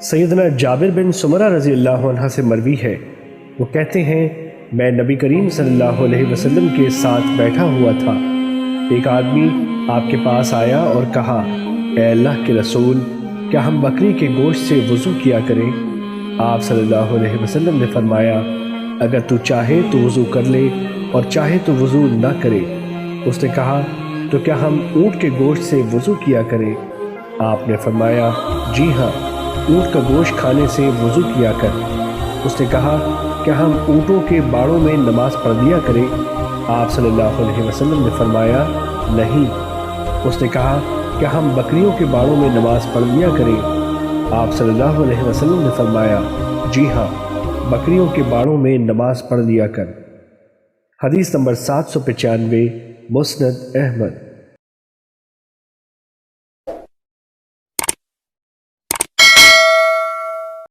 سیدنا جابر بن سمرہ رضی اللہ عنہ سے مروی ہے، وہ کہتے ہیں میں نبی کریم صلی اللہ علیہ وسلم کے ساتھ بیٹھا ہوا تھا، ایک آدمی آپ کے پاس آیا اور کہا اے اللہ کے رسول، کیا ہم بکری کے گوشت سے وضو کیا کریں؟ آپ صلی اللہ علیہ وسلم نے فرمایا اگر تو چاہے تو وضو کر لے اور چاہے تو وضو نہ کرے۔ اس نے کہا تو کیا ہم اونٹ کے گوشت سے وضو کیا کریں؟ آپ نے فرمایا جی ہاں، اونٹ کا گوشت کھانے سے وضو کیا کر۔ اس نے کہا کیا ہم اونٹوں کے باڑوں میں نماز پڑھ لیا کریں؟ آپ صلی اللہ علیہ وسلم نے فرمایا نہیں۔ اس نے کہا کیا ہم بکریوں کے باڑوں میں نماز پڑھ لیا کریں؟ آپ صلی اللہ علیہ وسلم نے فرمایا جی ہاں، بکریوں کے باڑوں میں نماز پڑھ لیا کر۔ حدیث نمبر 795، مسند احمد۔